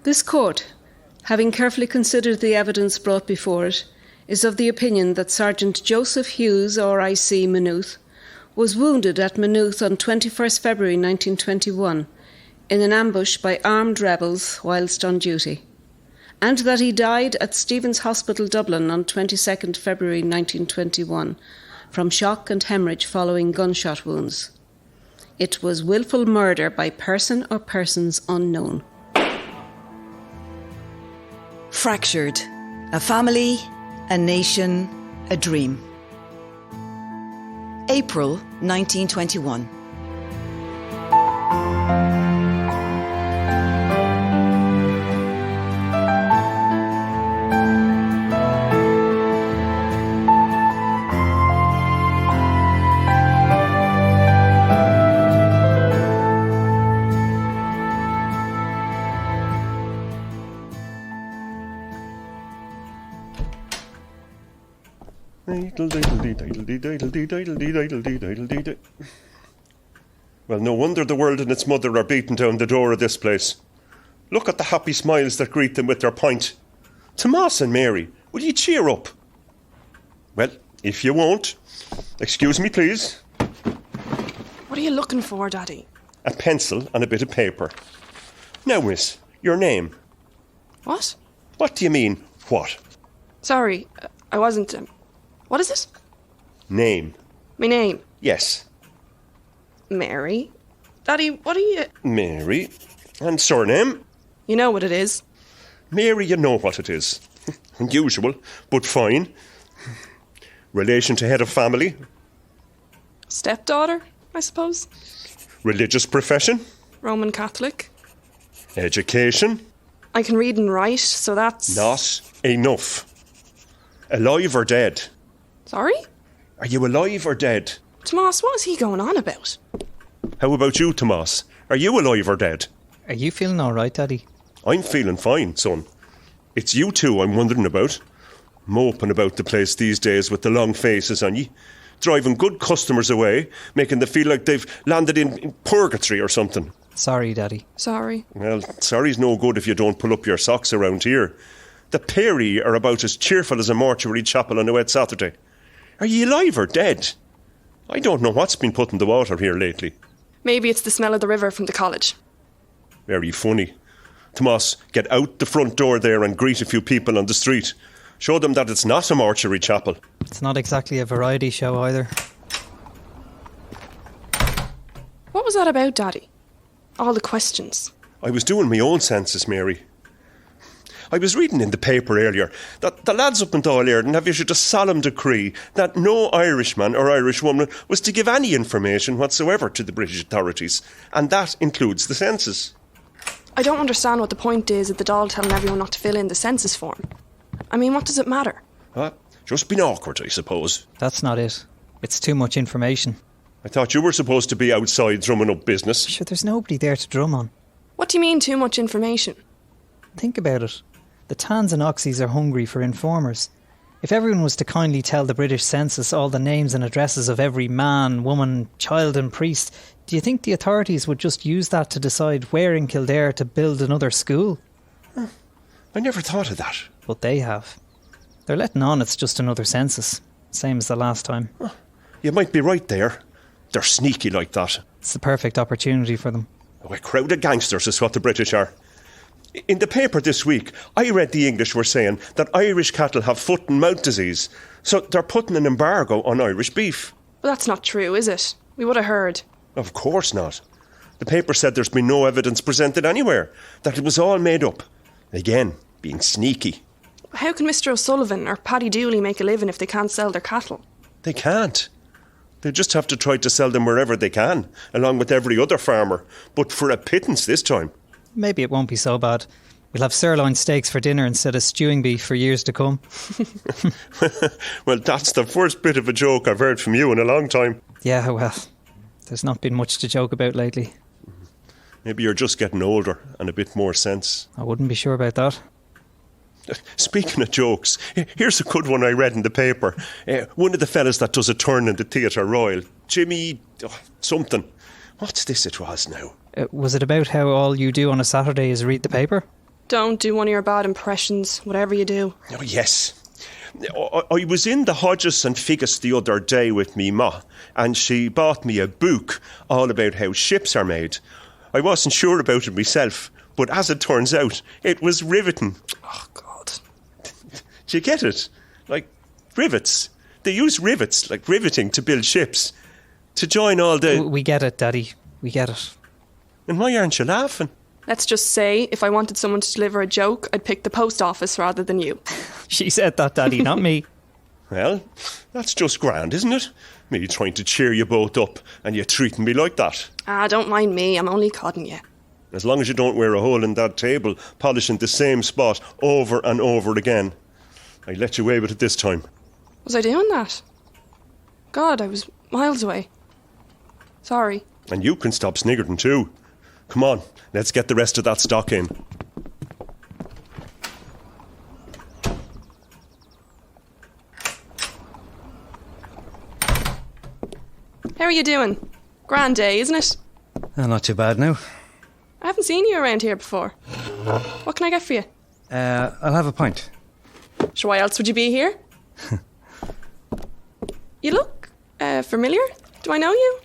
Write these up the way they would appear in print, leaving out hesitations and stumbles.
This court, having carefully considered the evidence brought before it, is of the opinion that Sergeant Joseph Hughes, RIC, Maynooth, was wounded at Maynooth on 21st February 1921 in an ambush by armed rebels whilst on duty, and that he died at Stephen's Hospital, Dublin on 22nd February 1921 from shock and hemorrhage following gunshot wounds. It was willful murder by person or persons unknown. Fractured. A family, a nation, a dream. April 1921. Well, no wonder the world and its mother are beating down the door of this place. Look at the happy smiles that greet them with their pint. Tomas and Mary, will you cheer up? Well, if you won't, excuse me, please. What are you looking for, Daddy? A pencil and a bit of paper. Now, miss, your name. What? What do you mean, what? Sorry, I wasn't... what is it? Name. My name? Yes. Mary. Daddy, what are you... Mary. And surname? You know what it is. Mary, you know what it is. Unusual, but fine. Relation to head of family? Stepdaughter, I suppose. Religious profession? Roman Catholic. Education? I can read and write, so that's... Not enough. Alive or dead? Sorry? Are you alive or dead? Tomas, what is he going on about? How about you, Tomas? Are you alive or dead? Are you feeling all right, Daddy? I'm feeling fine, son. It's you two I'm wondering about. Moping about the place these days with the long faces on ye. Driving good customers away, making them feel like they've landed in purgatory or something. Sorry, Daddy. Sorry. Well, sorry's no good if you don't pull up your socks around here. The Perry are about as cheerful as a mortuary chapel on a wet Saturday. Are ye alive or dead? I don't know what's been put in the water here lately. Maybe it's the smell of the river from the college. Very funny. Tomas, get out the front door there and greet a few people on the street. Show them that it's not a mortuary chapel. It's not exactly a variety show either. What was that about, Daddy? All the questions. I was doing my own census, Mary. I was reading in the paper earlier that the lads up in Dáil Éireann have issued a solemn decree that no Irishman or Irishwoman was to give any information whatsoever to the British authorities, and that includes the census. I don't understand what the point is of the Dáil telling everyone not to fill in the census form. I mean, what does it matter? Just being awkward, I suppose. That's not it. It's too much information. I thought you were supposed to be outside drumming up business. Sure, there's nobody there to drum on. What do you mean, too much information? Think about it. The Tans and Oxys are hungry for informers. If everyone was to kindly tell the British census all the names and addresses of every man, woman, child and priest, do you think the authorities would just use that to decide where in Kildare to build another school? I never thought of that. But they have. They're letting on it's just another census, same as the last time. You might be right there. They're sneaky like that. It's the perfect opportunity for them. A crowd of gangsters is what the British are. In the paper this week, I read the English were saying that Irish cattle have foot and mouth disease, so they're putting an embargo on Irish beef. Well, that's not true, is it? We would have heard. Of course not. The paper said there's been no evidence presented anywhere, that it was all made up. Again, being sneaky. How can Mr. O'Sullivan or Paddy Dooley make a living if they can't sell their cattle? They can't. They just have to try to sell them wherever they can, along with every other farmer, but for a pittance this time. Maybe it won't be so bad. We'll have sirloin steaks for dinner instead of stewing beef for years to come. Well, that's the first bit of a joke I've heard from you in a long time. Yeah, well, there's not been much to joke about lately. Maybe you're just getting older and a bit more sense. I wouldn't be sure about that. Speaking of jokes, here's a good one I read in the paper. One of the fellas that does a turn in the Theatre Royal, Jimmy... something. What's this it was now? Was it about how all you do on a Saturday is read the paper? Don't do one of your bad impressions, whatever you do. Oh, yes. I was in the Hodges and Figgis the other day with me ma, and she bought me a book all about how ships are made. I wasn't sure about it myself, but as it turns out, it was riveting. Oh, God. Do you get it? Like, rivets. They use rivets, like riveting, to build ships. To join all the... We get it, Daddy. We get it. And why aren't you laughing? Let's just say, if I wanted someone to deliver a joke, I'd pick the post office rather than you. She said that, Daddy, not me. Well, that's just grand, isn't it? Me trying to cheer you both up, and you treating me like that. Ah, don't mind me, I'm only codding you. As long as you don't wear a hole in that table, polishing the same spot over and over again. I let you away with it this time. Was I doing that? God, I was miles away. Sorry. And you can stop sniggering too. Come on, let's get the rest of that stock in. How are you doing? Grand day, isn't it? Not too bad now. I haven't seen you around here before. What can I get for you? I'll have a pint. Sure, why else would you be here? You look familiar. Do I know you?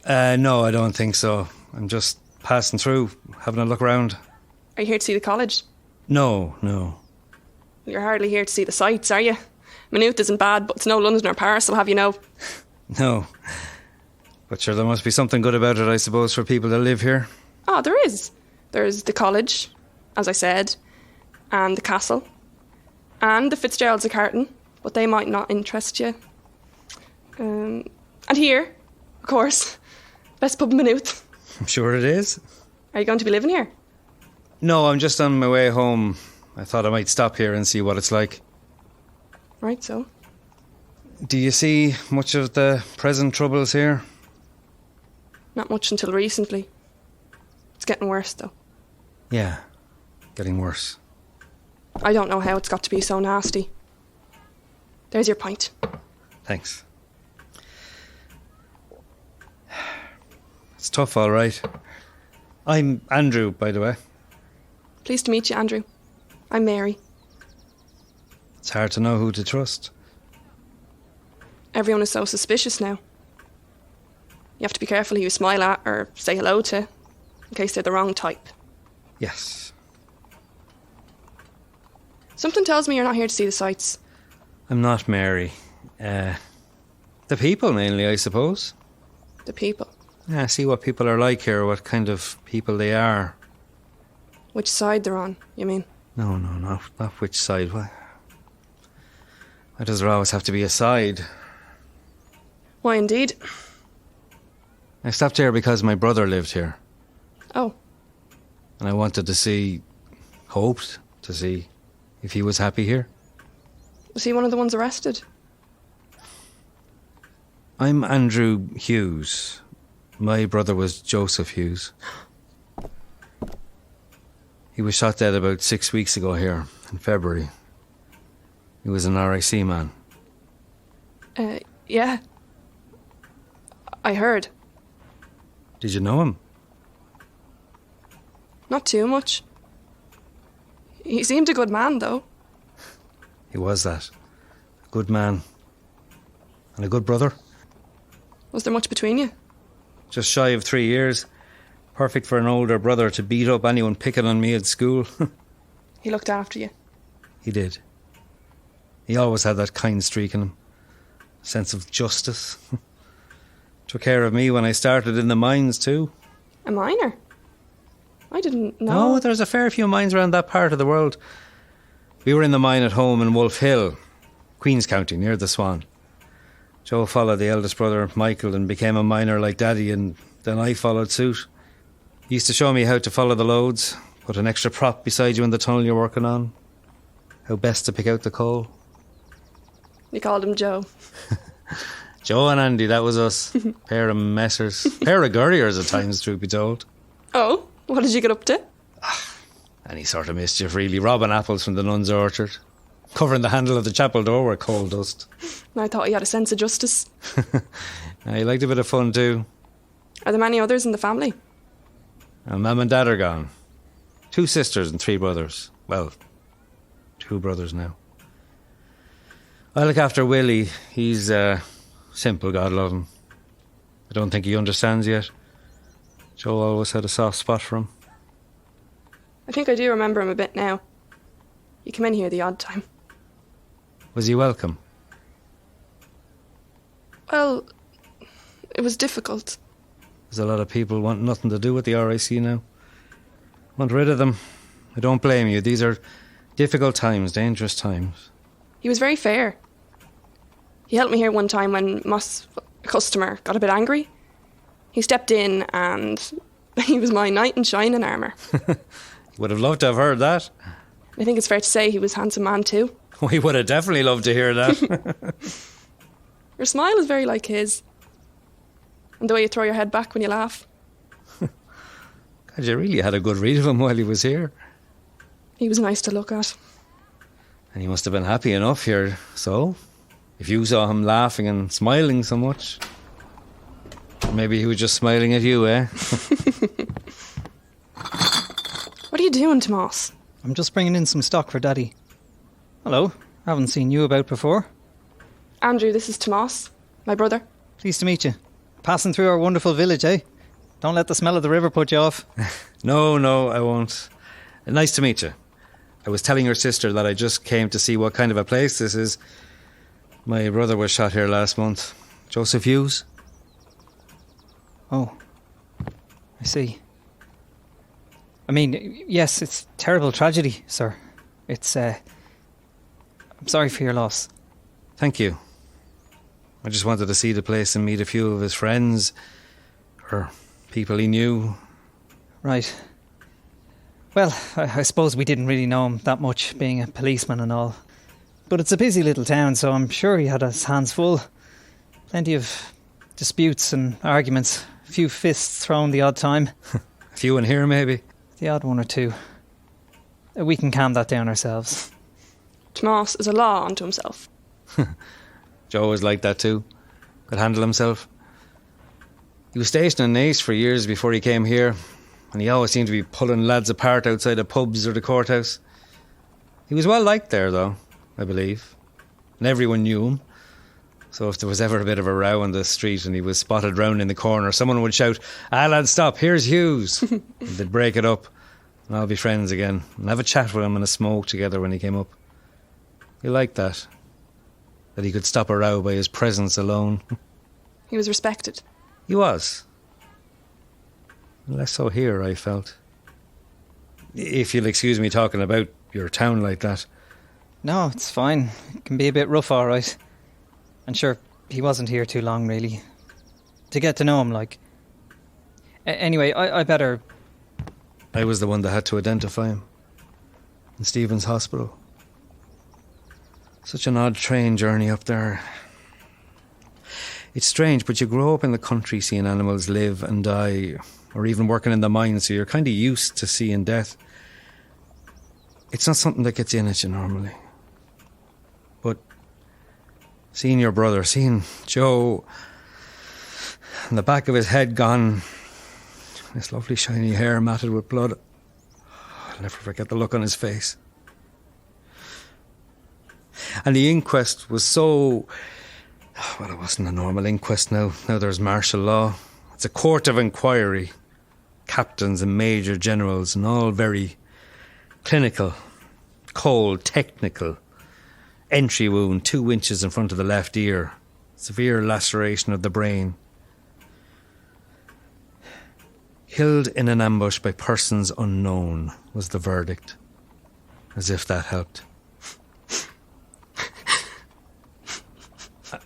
No, I don't think so. I'm just passing through, having a look around. Are you here to see the college? No. You're hardly here to see the sights, are you? Maynooth isn't bad, but it's no London or Paris, I'll have you know. No. But sure, there must be something good about it, I suppose, for people that live here. Ah, there is. There's the college, as I said, and the castle, and the Fitzgeralds of Carton, but they might not interest you. And here, of course, best pub in Maynooth. I'm sure it is. Are you going to be living here? No, I'm just on my way home. I thought I might stop here and see what it's like. Right, so. Do you see much of the present troubles here? Not much until recently. It's getting worse, though. Yeah, getting worse. I don't know how it's got to be so nasty. There's your pint. Thanks. It's tough, all right. I'm Andrew, by the way. Pleased to meet you, Andrew. I'm Mary. It's hard to know who to trust. Everyone is so suspicious now. You have to be careful who you smile at or say hello to, in case they're the wrong type. Yes. Something tells me you're not here to see the sights. I'm not Mary. The people, mainly, I suppose. The people. Yeah, see what people are like here, what kind of people they are. Which side they're on, you mean? No, not which side. Why does there always have to be a side? Why, indeed. I stopped here because my brother lived here. Oh, And I wanted to hoped to see if he was happy here. was he one of the ones arrested? I'm Andrew Hughes. My brother was Joseph Hughes. He was shot dead about 6 weeks ago here, in February. He was an RIC man. Yeah. I heard. Did you know him? Not too much. He seemed a good man, though. He was that. A good man. And a good brother. Was there much between you? Just shy of 3 years. Perfect for an older brother to beat up anyone picking on me at school. He looked after you. He did. He always had that kind streak in him. Sense of justice. Took care of me when I started in the mines too. A miner? I didn't know. No, there's a fair few mines around that part of the world. We were in the mine at home in Wolf Hill, Queen's County, near the Swan. Joe followed the eldest brother, Michael, and became a miner like Daddy, and then I followed suit. He used to show me how to follow the loads, put an extra prop beside you in the tunnel you're working on, how best to pick out the coal. You called him Joe. Joe and Andy, that was us. Pair of messers. Pair of gurriers at times, truth be told. Oh, what did you get up to? Any sort of mischief, really. Robbing apples from the nun's orchard. Covering the handle of the chapel door with coal dust. I thought you had a sense of justice. He liked a bit of fun too. Are there many others in the family? Mum and Dad are gone. 2 sisters and 3 brothers. Well, 2 brothers now. I look after Willie. He's simple, God love him. I don't think he understands yet. Joe always had a soft spot for him. I think I do remember him a bit now. You come in here the odd time. Was he welcome? Well, it was difficult. There's a lot of people want nothing to do with the RIC now. Want rid of them. I don't blame you. These are difficult times, dangerous times. He was very fair. He helped me here one time when Moss, a customer, got a bit angry. He stepped in and he was my knight in shining armour. Would have loved to have heard that. I think it's fair to say he was a handsome man too. We would have definitely loved to hear that. Your smile is very like his. And the way you throw your head back when you laugh. God, you really had a good read of him while he was here. He was nice to look at. And he must have been happy enough here, so? If you saw him laughing and smiling so much. Maybe he was just smiling at you, eh? What are you doing, Tomas? I'm just bringing in some stock for Daddy. Hello, haven't seen you about before. Andrew, this is Tomas, my brother. Pleased to meet you. Passing through our wonderful village, eh? Don't let the smell of the river put you off. No, I won't. Nice to meet you. I was telling your sister that I just came to see what kind of a place this is. My brother was shot here last month. Joseph Hughes. Oh, I see. I mean, yes, it's a terrible tragedy, sir. It's, I'm sorry for your loss. Thank you. I just wanted to see the place and meet a few of his friends, or people he knew. Right. Well, I suppose we didn't really know him that much, being a policeman and all. But it's a busy little town, so I'm sure he had his hands full. Plenty of disputes and arguments. A few fists thrown the odd time. A few in here, maybe? The odd one or two. We can calm that down ourselves. Tomas is a law unto himself. Joe was like that too. Could handle himself. He was stationed in Naas for years before he came here, and he always seemed to be pulling lads apart outside of pubs or the courthouse. He was well liked there, though, I believe. And everyone knew him. So if there was ever a bit of a row on the street and he was spotted round in the corner, someone would shout, "Ah, lad, stop, here's Hughes." And they'd break it up, and I'll be friends again, and have a chat with him and a smoke together when he came up. He liked that he could stop a row by his presence alone. He was respected. He was. Less so here, I felt. If you'll excuse me talking about your town like that. No, it's fine. It can be a bit rough, all right. And sure, he wasn't here too long, really. To get to know him, like. Anyway, I better... I was the one that had to identify him. In Stephen's hospital. Such an odd train journey up there. It's strange, but you grow up in the country seeing animals live and die, or even working in the mines, so you're kind of used to seeing death. It's not something that gets in at you normally. But seeing your brother, seeing Joe, and the back of his head gone, his lovely shiny hair matted with blood, I'll never forget the look on his face. And the inquest was so... Well, it wasn't a normal inquest now. Now there's martial law. It's a court of inquiry. Captains and major generals, and all very clinical, cold, technical. Entry wound 2 inches in front of the left ear. Severe laceration of the brain. Killed in an ambush by persons unknown was the verdict. As if that helped.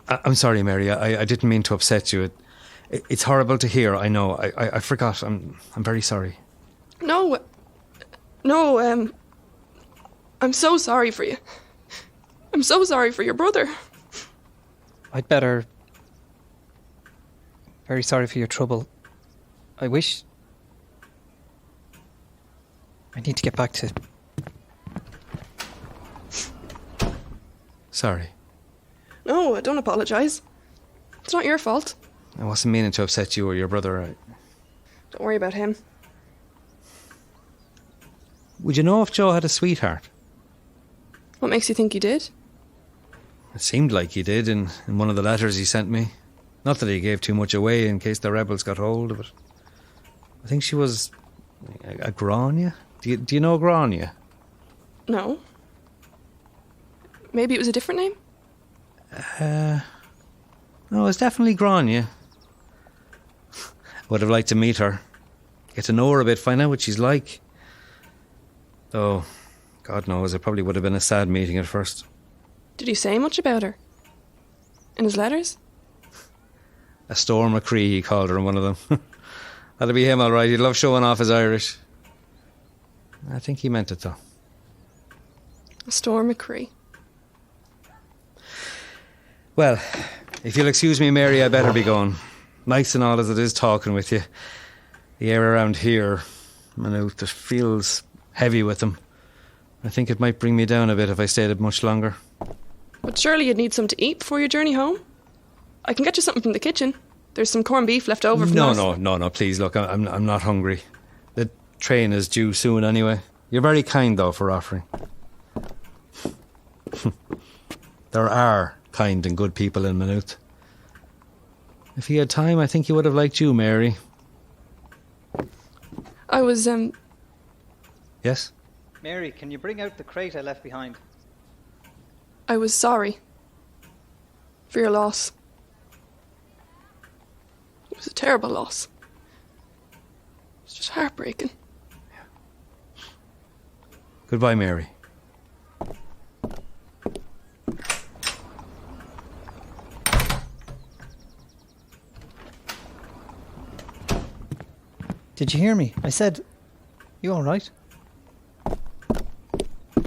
I'm sorry, Mary. I didn't mean to upset you. It's horrible to hear. I know. I forgot. I'm very sorry. No, I'm so sorry for you. I'm so sorry for your brother. I'd better... Very sorry for your trouble. I wish... I need to get back to... Sorry. No, don't apologise. It's not your fault. I wasn't meaning to upset you or your brother. Don't worry about him. Would you know if Joe had a sweetheart? What makes you think he did? It seemed like he did in one of the letters he sent me. Not that he gave too much away in case the rebels got hold of it. I think she was a Grania. Do you know Grania? No. Maybe it was a different name? No, it's definitely Grania. Would have liked to meet her. Get to know her a bit, find out what she's like. Though, God knows, it probably would have been a sad meeting at first. Did he say much about her? In his letters? A Storm McCree, he called her in one of them. That'd be him, all right. He'd love showing off his Irish. I think he meant it, though. A Storm McCree. Well, if you'll excuse me, Mary, I better be going. Nice and all as it is talking with you. The air around here, it just feels heavy with them. I think it might bring me down a bit if I stayed much longer. But surely you'd need something to eat before your journey home? I can get you something from the kitchen. There's some corned beef left over from No, please, look, I'm not hungry. The train is due soon anyway. You're very kind, though, for offering. There are kind and good people in Maynooth. If he had time, I think he would have liked you, Mary. I was, Yes? Mary, can you bring out the crate I left behind? I was sorry for your loss. It was a terrible loss. It's just heartbreaking. Goodbye, Mary. Did you hear me? I said, you all right?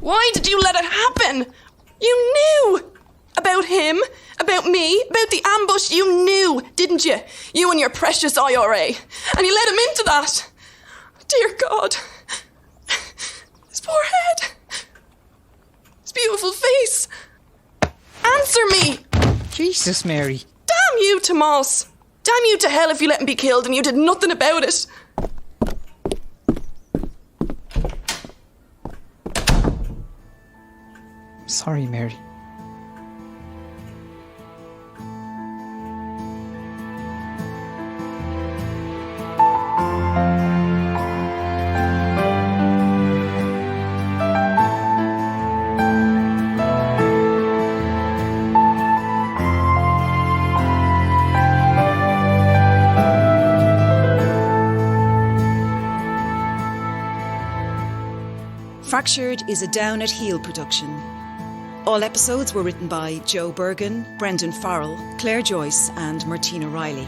Why did you let it happen? You knew about him, about me, about the ambush. You knew, didn't you? You and your precious IRA. And you let him into that. Dear God. His poor head. His beautiful face. Answer me. Jesus, Mary. Damn you, Tomas. Damn you to hell if you let him be killed and you did nothing about it. Sorry, Mary. Fractured is a Down at Heel production. All episodes were written by Joe Bergen, Brendan Farrell, Claire Joyce and Martina Riley.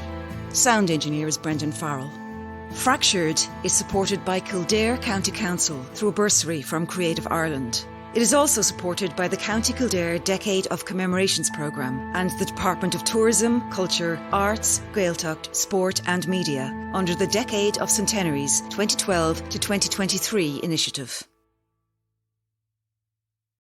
Sound engineer is Brendan Farrell. Fractured is supported by Kildare County Council through a bursary from Creative Ireland. It is also supported by the County Kildare Decade of Commemorations programme and the Department of Tourism, Culture, Arts, Gaeltacht, Sport and Media under the Decade of Centenaries 2012 to 2023 initiative.